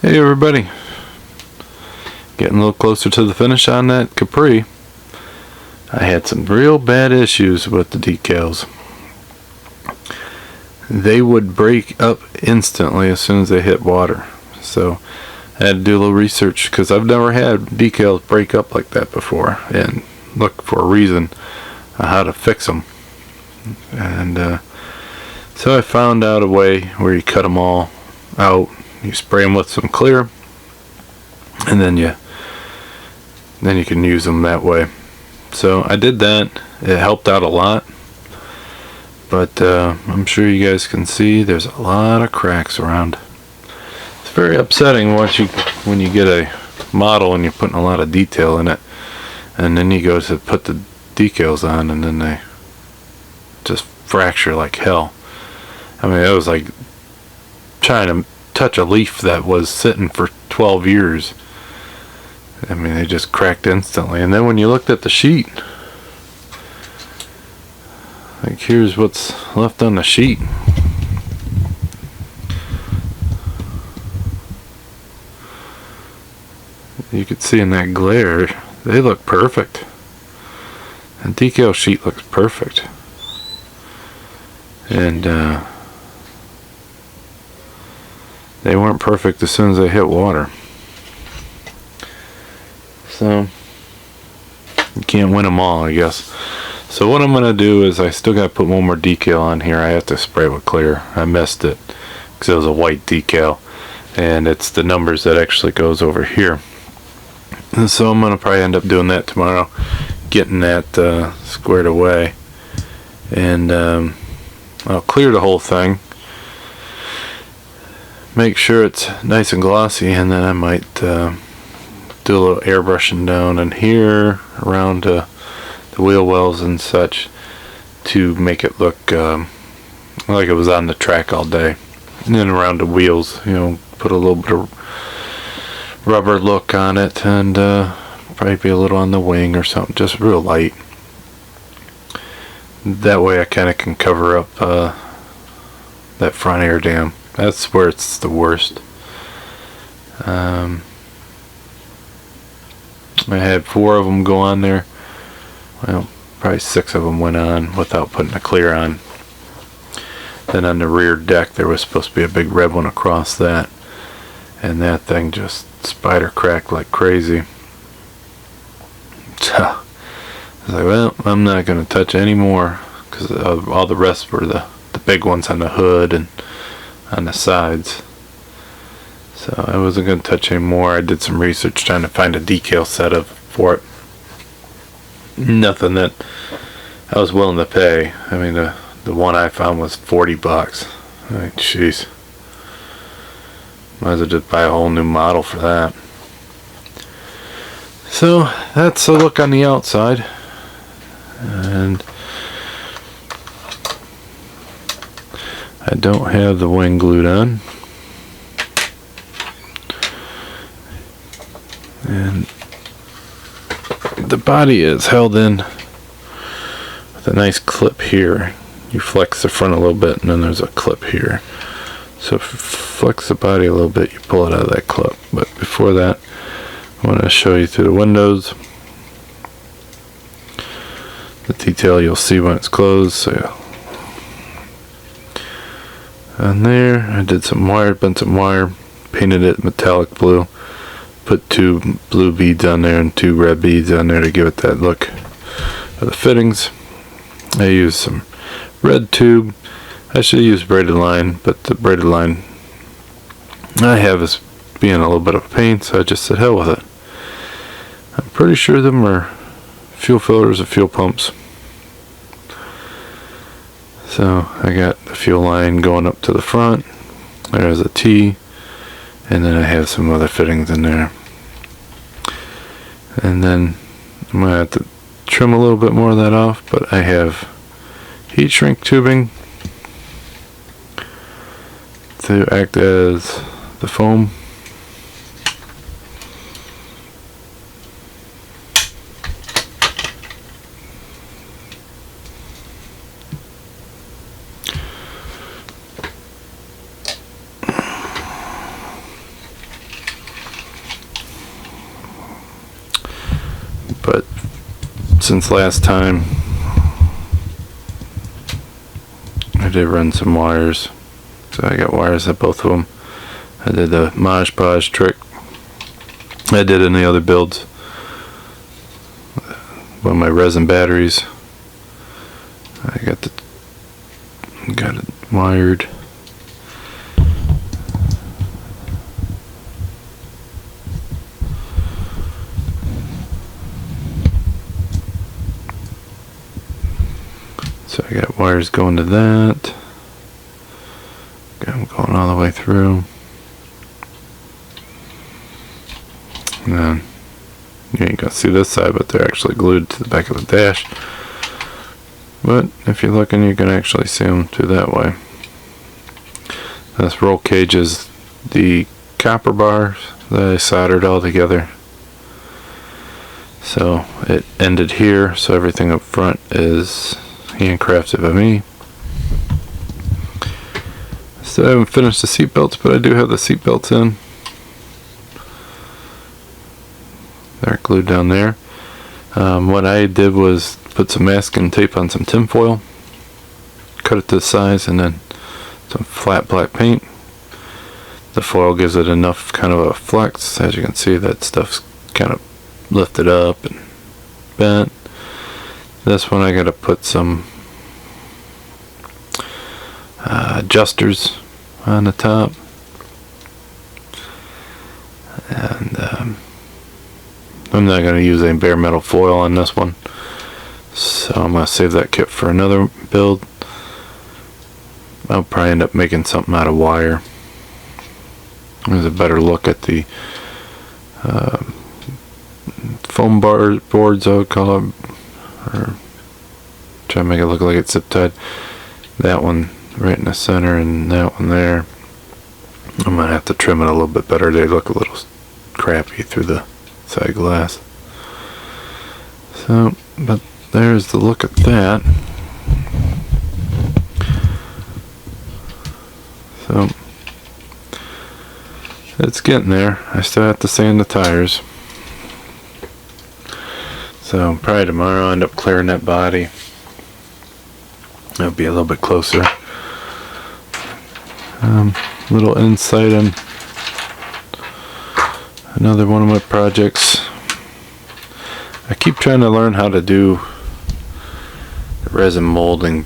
Hey everybody, getting a little closer to the finish on that Capri. I had some real bad issues with the decals. They would break up instantly as soon as they hit water. So I had to do a little research because I've never had decals break up like that before, and look for a reason on how to fix them. And so I found out a way where you cut them all out. You spray them with some clear, and then you can use them that way. So I did that. It helped out a lot, but I'm sure you guys can see there's a lot of cracks around. It's very upsetting when you get a model and you're putting a lot of detail in it, and then you go to put the decals on and then they just fracture like hell. I mean, it was like trying to touch a leaf that was sitting for 12 years. I mean, they just cracked instantly. And then when you looked at the sheet, like, here's what's left on the sheet. You could see in that glare, they look perfect. The decal sheet looks perfect. And they weren't perfect as soon as they hit water. So you can't win them all, I guess. So what I'm going to do is I still got to put one more decal on here. I have to spray with clear. I missed it because it was a white decal, and it's the numbers that actually goes over here. And so I'm going to probably end up doing that tomorrow, getting that squared away. And I'll clear the whole thing, make sure it's nice and glossy, and then I might do a little airbrushing down in here around the wheel wells and such to make it look like it was on the track all day. And then around the wheels, put a little bit of rubber look on it, and probably be a little on the wing or something, just real light. That way I kind of can cover up that front air dam. That's where it's the worst. I had 4 of them go on there. Well, probably 6 of them went on without putting a clear on. Then on the rear deck there was supposed to be a big red one across that, and that thing just spider cracked like crazy. So I was like, well, I'm not going to touch any more, because all the rest were the big ones on the hood and on the sides. So I wasn't going to touch any more. I did some research trying to find a decal setup for it. Nothing that I was willing to pay. I mean, the one I found was $40. I mean, jeez. Might as well just buy a whole new model for that. So that's a look on the outside. And I don't have the wing glued on. And the body is held in with a nice clip here. You flex the front a little bit, and then there's a clip here. So if you flex the body a little bit, you pull it out of that clip. But before that, I want to show you through the windows. The detail you'll see when it's closed. So on there, I did some wire, bent some wire, painted it metallic blue. Put 2 blue beads on there and 2 red beads on there to give it that look of the fittings. I used some red tube. I should have used braided line, but the braided line I have is being a little bit of a pain, so I just said hell with it. I'm pretty sure them are fuel filters or fuel pumps. So I got the fuel line going up to the front. There's a T. And then I have some other fittings in there. And then I'm going to have to trim a little bit more of that off, but I have heat shrink tubing to act as the foam. But since last time, I did run some wires. So I got wires at both of them. I did the Mod Podge trick. I did in the other builds. One of my resin batteries. I got it wired. So I got wires going to that. I'm going all the way through. And then you ain't gonna see this side, but they're actually glued to the back of the dash. But if you're looking, you can actually see them through that way. This roll cage is the copper bars that I soldered all together. So it ended here, so everything up front is handcrafted by me. Still haven't finished the seat belts, but I do have the seat belts in. They're glued down there. What I did was put some masking tape on some tin foil, cut it to size, and then some flat black paint. The foil gives it enough kind of a flex. As you can see, that stuff's kind of lifted up and bent. This one I gotta put some adjusters on the top, and I'm not going to use any bare metal foil on this one, so I'm going to save that kit for another build. I'll probably end up making something out of wire. There's a better look at the foam boards, I would call it, or try to make it look like it's zip tied. That one right in the center and that one there, I'm going to have to trim it a little bit better. They look a little crappy through the side glass. So, but there's the look at that. So, it's getting there. I still have to sand the tires. So, probably tomorrow I'll end up clearing that body. It'll be a little bit closer. Little insight on another one of my projects. I keep trying to learn how to do resin molding,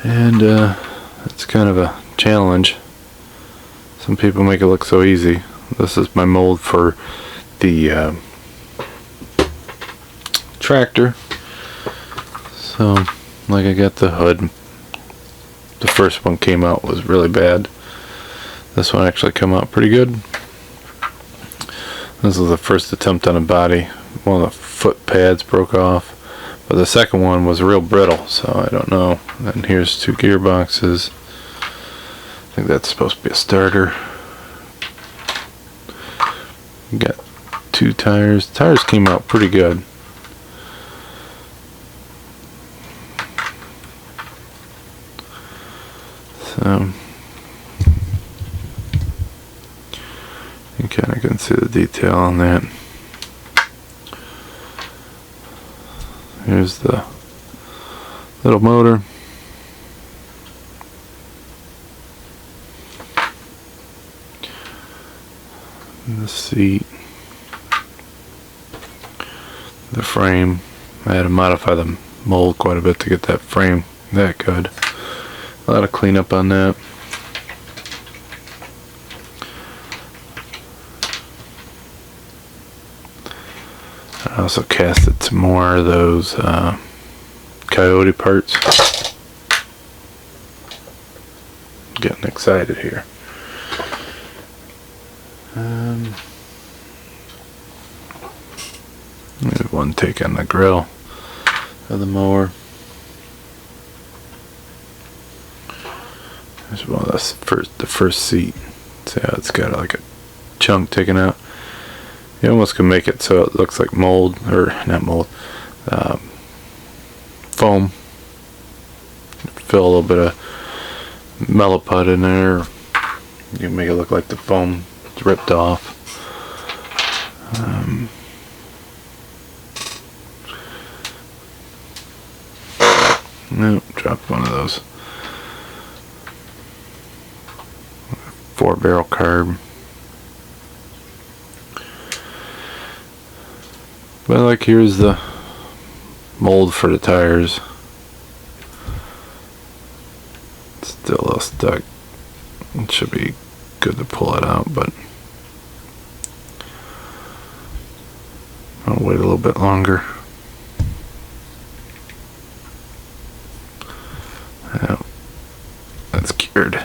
and it's kind of a challenge. Some people make it look so easy. This is my mold for the tractor. So, like, I got the hood. The first one came out was really bad. This one actually came out pretty good. This was the first attempt on a body. One of the foot pads broke off, but the second one was real brittle, so I don't know. And here's two gearboxes. I think that's supposed to be a starter. Got two tires. Tires came out pretty good. So you kind of can see the detail on that. Here's the little motor. And the seat. The frame. I had to modify the mold quite a bit to get that frame that good. A lot of cleanup on that. I also casted some more of those Coyote parts. Getting excited here. Maybe one take on the grill of the mower. There's one of the first seat. See how it's got like a chunk taken out. You almost can make it so it looks like mold, or not mold, foam. Fill a little bit of Mellopud in there. You can make it look like the foam is ripped off. Nope, dropped one of those. 4-barrel carb. But like, here's the mold for the tires. It's still a little stuck. It should be good to pull it out, but I'll wait a little bit longer. Yeah, that's cured.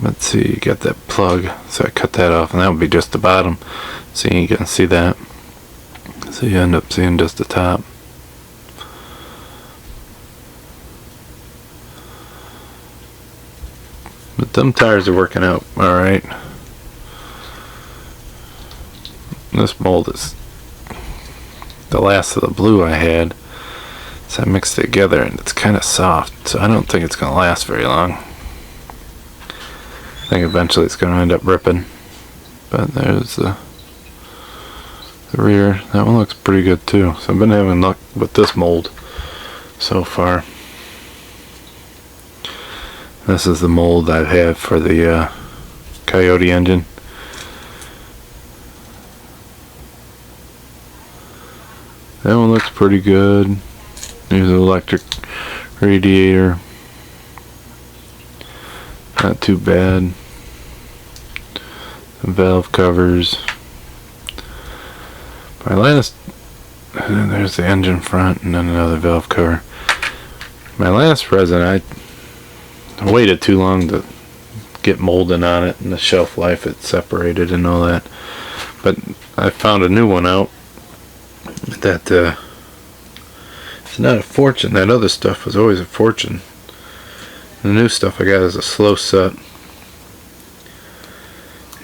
Let's see, you got that plug, so I cut that off, and that would be just the bottom. See, you can see that. So you end up seeing just the top. But them tires are working out alright. This mold is the last of the blue I had, so I mixed it together and it's kind of soft, so I don't think it's going to last very long. I think eventually it's going to end up ripping. But there's the rear. That one looks pretty good too. So I've been having luck with this mold so far. This is the mold I've had for the Coyote Engine. That one looks pretty good. There's an electric radiator. Not too bad. Some valve covers. My last, and there's the engine front and then another valve cover. My last resin, I waited too long to get molding on it, and the shelf life it separated and all that. But I found a new one out that it's not a fortune. That other stuff was always a fortune. The new stuff I got is a slow set,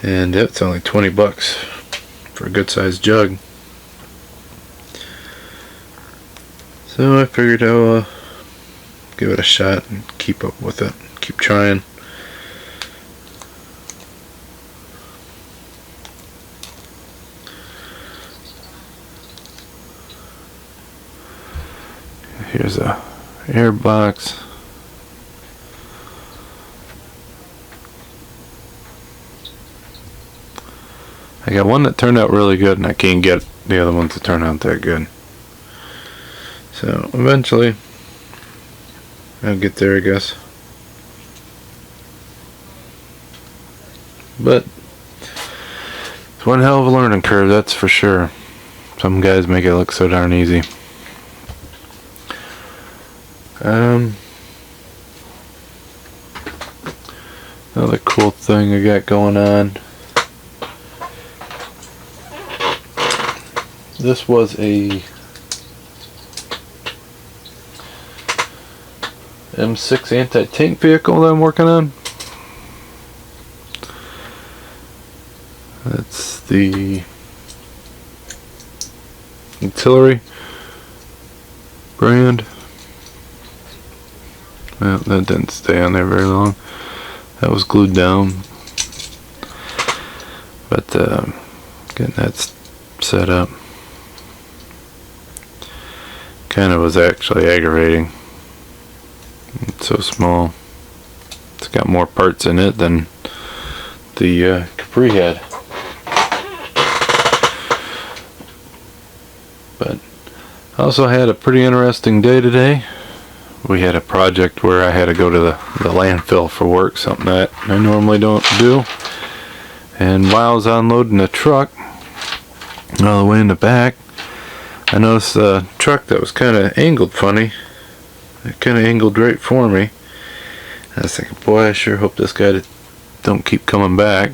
and it's only 20 bucks for a good sized jug. So I figured I'll give it a shot and keep up with it, keep trying. Here's a air box. I got one that turned out really good, and I can't get the other ones to turn out that good. So eventually I'll get there, I guess. But it's one hell of a learning curve, that's for sure. Some guys make it look so darn easy. Another cool thing I got going on. This was a M6 anti-tank vehicle that I'm working on. That's the Artillery brand. Well, that didn't stay on there very long. That was glued down. But getting that set up kind of was actually aggravating. It's so small. It's got more parts in it than the Capri had. But I also had a pretty interesting day today. We had a project where I had to go to the landfill for work, something that I normally don't do. And while I was unloading the truck, all the way in the back, I noticed a truck that was kind of angled funny. It kind of angled right for me. I was thinking, boy, I sure hope this guy don't keep coming back.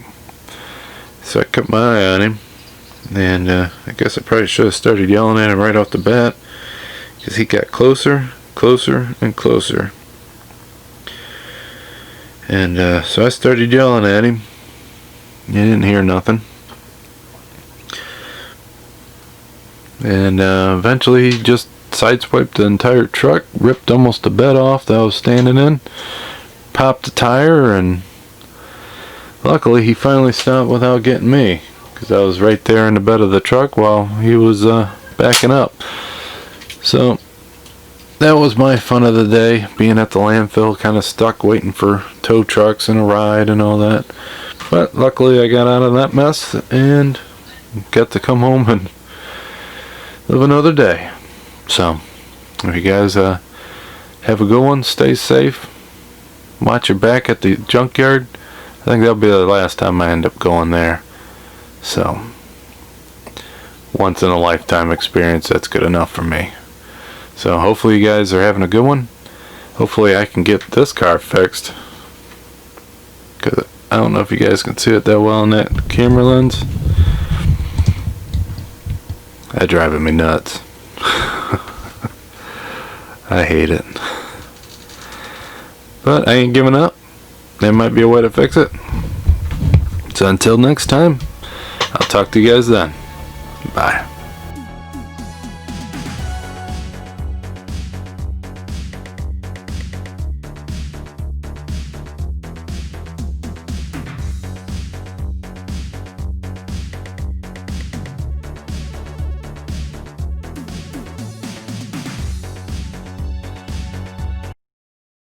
So I kept my eye on him. And I guess I probably should have started yelling at him right off the bat, because he got closer, closer, and closer. And so I started yelling at him. He didn't hear nothing. And eventually he just sideswiped the entire truck, ripped almost the bed off that I was standing in, popped the tire, and luckily he finally stopped without getting me, because I was right there in the bed of the truck while he was backing up. So that was my fun of the day, being at the landfill, kind of stuck waiting for tow trucks and a ride and all that. But luckily I got out of that mess and got to come home and live another day. So if you guys have a good one, stay safe, watch your back at the junkyard. I think that'll be the last time I end up going there. So once in a lifetime experience, that's good enough for me. So hopefully you guys are having a good one. Hopefully I can get this car fixed, because I don't know if you guys can see it that well in that camera lens. That's driving me nuts. I hate it. But I ain't giving up. There might be a way to fix it. So until next time, I'll talk to you guys then. Bye.